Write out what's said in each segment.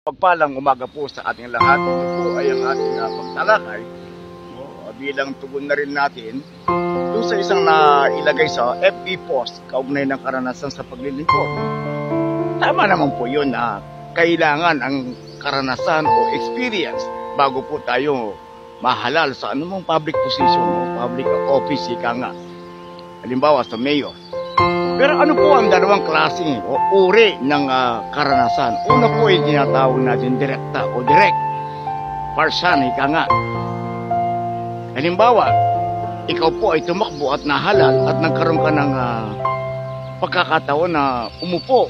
Pagpalang umaga po sa ating lahat. Ito po ay ang ating pagtalakay, no? Bilang tugon na rin natin doon sa isang nailagay sa FB post kaugnay ng karanasan sa paglilingkod. Tama naman po yun na kailangan ang karanasan o experience bago po tayo mahalal sa anumang public position o public office, ika nga. Halimbawa sa mayor. Pero ano po ang dalawang klase o uri ng karanasan? Una po ay tinatawag natin direkta o direct. Parsan, ika nga. Halimbawa, ikaw po ay tumakbo at nahalal at nagkaroon ka ng pagkakataon na umupo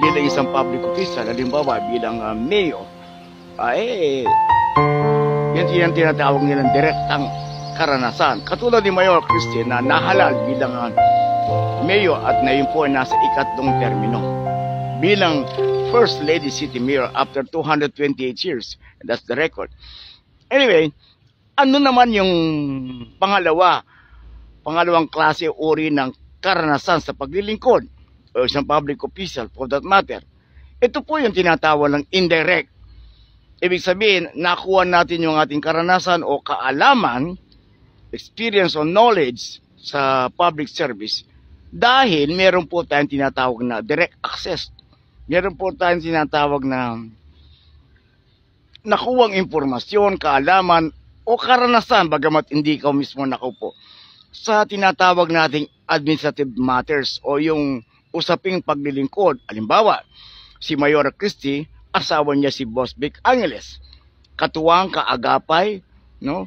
bilang isang public official, halimbawa bilang mayor, yan tinatawag nilang direktang karanasan. Katulad ni Mayor Christie na nahalal bilang mayor at ngayon po ay nasa ikatlong termino bilang First Lady City Mayor after 228 years. That's the record. Anyway, ano naman yung pangalawang klase uri ng karanasan sa paglilingkod o isang public official for that matter? Ito po yung tinatawag ng indirect. Ibig sabihin, nakuha natin yung ating karanasan o kaalaman, experience o knowledge sa public service dahil meron po tayong tinatawag na direct access. Meron po tayong tinatawag na nakuwang impormasyon, kaalaman o karanasan bagamat hindi ka mismo nakaupo sa tinatawag nating administrative matters o yung usaping paglilingkod. Halimbawa, si Mayor Christie, asawa niya si Boss Vic Angeles, katuwang kaagapay, no,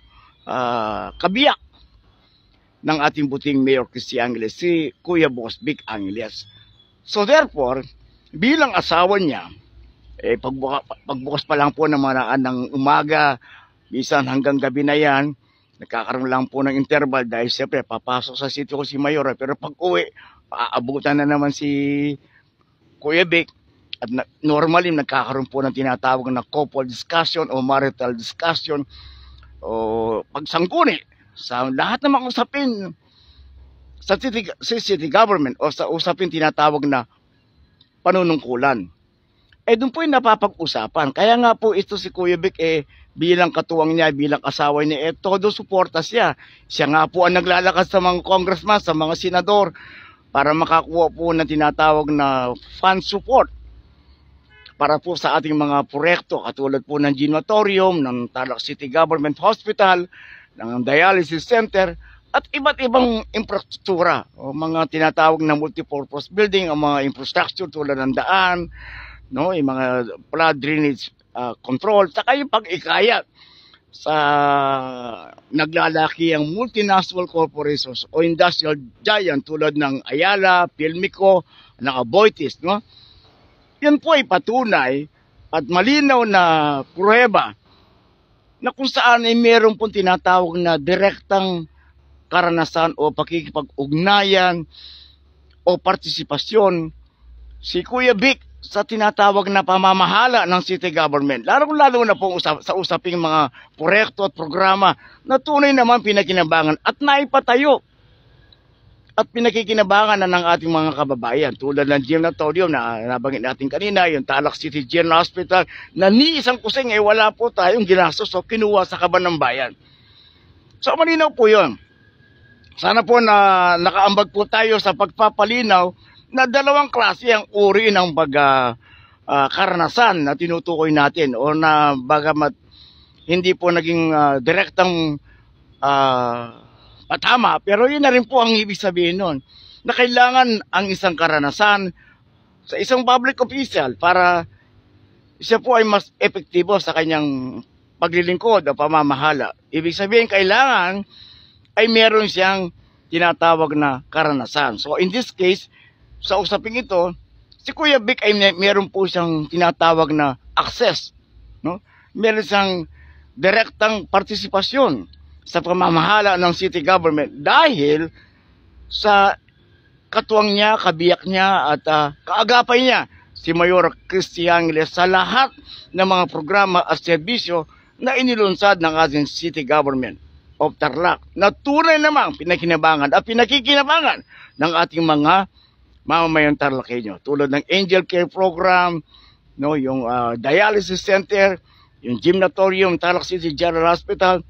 kabiyak ng ating buting Mayor Christie Angeles, si Kuya Boss Vic Angeles. So therefore, bilang asawa niya, pagbukas pa lang po ng maraan ng umaga, bisan hanggang gabi na yan, nagkakaroon lang po ng interval dahil siyempre papasok sa sitio ko si Mayor, pero pag uwi, aabutan na naman si Kuya Vic. At normally, nagkakaroon po ng tinatawag na couple discussion o marital discussion o pagsangkuni sa lahat ng mga usapin sa city government o sa usapin tinatawag na panunungkulan. Doon po yung napapag-usapan. Kaya nga po ito si Kuya Vic bilang katuwang niya, bilang asawa niya, todo suporta siya. Siya nga po ang naglalakad sa mga congressman, sa mga senador para makakuha po ng tinatawag na fund support para po sa ating mga proyekto katulad po ng gymnatorium, ng Tarlac City Government Hospital, ng dialysis center, at iba't ibang infrastruktura o mga tinatawag na multipurpose building, ang mga infrastructure tulad ng daan, no, yung mga flood drainage control, saka yung pag-ikayat sa naglalaki ang multinational corporations o industrial giant tulad ng Ayala, Pilmico, ng Aboitiz, no? Yan po ay patunay at malinaw na pruweba na kung saan ay meron pong tinatawag na direktang karanasan o pakikipag-ugnayan o partisipasyon si Kuya Vic sa tinatawag na pamamahala ng city government. Lalo na po sa usaping mga proyekto at programa na tunay naman pinakinabangan at naipatayo at pinakikinabangan na ng ating mga kababayan tulad ng gymnatorium na nabanggit natin kanina, yung Tarlac City General Hospital na ni isang kusing wala po tayong ginastos o kinuha sa kaban ng bayan. So malinaw po yun. Sana po na nakaambag po tayo sa pagpapalinaw na dalawang klase ang uri ng karanasan na tinutukoy natin o na bagamat hindi po naging direktang patama, pero yun na rin po ang ibig sabihin nun na kailangan ang isang karanasan sa isang public official para siya po ay mas epektibo sa kanyang paglilingkod o pamamahala. Ibig sabihin kailangan ay meron siyang tinatawag na karanasan. So in this case, sa usaping ito, si Kuya Vic ay meron po siyang tinatawag na access, no? Meron siyang direktang partisipasyon sa pamamahala ng city government dahil sa katuwang niya, kabiyak niya at kaagapay niya si Mayor Christie Angeles sa lahat ng mga programa at serbisyo na inilunsad ng ating city government of Tarlac na tunay namang pinakinabangan at pinakikinabangan ng ating mga mamamayang Tarlaceño tulad ng Angel Care Program, no, yung dialysis center, yung gymnatorium, Tarlac City General Hospital,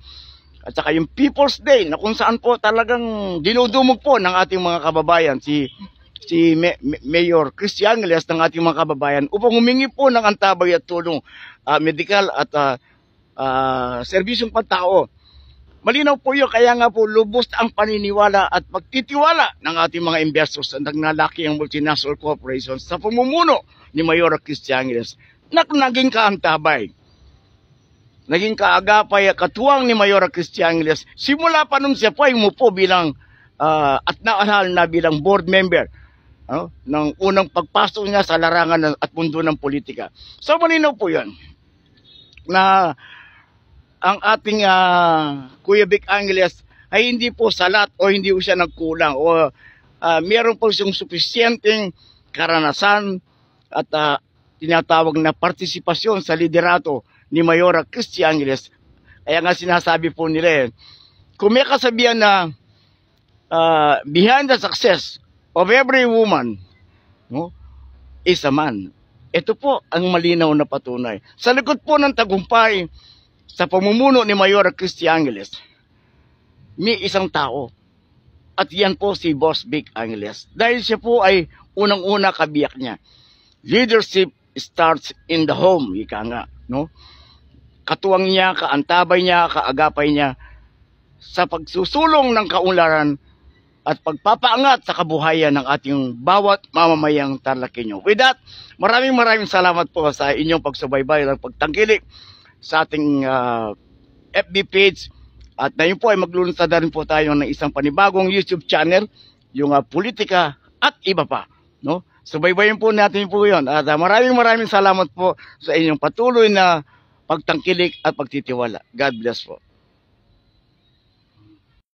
at saka yung People's Day na kung saan po talagang dinudumog po ng ating mga kababayan si Mayor Christy Angeles ng ating mga kababayan upang humingi po ng antabay at tulong medical at serbisyong pantao. Malinaw po yun, kaya nga po lubos ang paniniwala at pagtitiwala ng ating mga investors na nagnalaki ang multinational corporations sa pamumuno ni Mayor Christy Angeles na naging kaantabay. Naging kaagapay at katuwang ni Mayor Christy Angeles. Simula pa nung siya po ay umupo bilang at naanal na bilang board member ng unang pagpasok niya sa larangan at mundo ng politika. So malinaw po yan na ang ating Kuya Vic Angeles ay hindi po salat o hindi po siya nagkulang o meron po siyang sufisyenteng karanasan at tinatawag na partisipasyon sa liderato ni Mayora Christy Angeles. Kaya nga sinasabi po nila kung may kasabihan na behind the success of every woman is a man. Ito po ang malinaw na patunay. Sa likod po ng tagumpay sa pamumuno ni Mayora Christy Angeles, may isang tao. At yan po si Boss Vic Angeles. Dahil siya po ay unang-una kabiyak niya. Leadership starts in the home, ika nga, no? Katuwang niya, kaantabay niya, kaagapay niya sa pagsusulong ng kaunlaran at pagpapaangat sa kabuhayan ng ating bawat mamamayang Tarlakenyo. With that, maraming salamat po sa inyong pagsubaybay at pagtangkilik sa ating FB page. At ngayon po ay maglulunsad na rin po tayo ng isang panibagong YouTube channel, yung Politika at iba pa. No? Subaybayin po natin po yun. At maraming salamat po sa inyong patuloy na pagtangkilik at pagtitiwala. God bless po.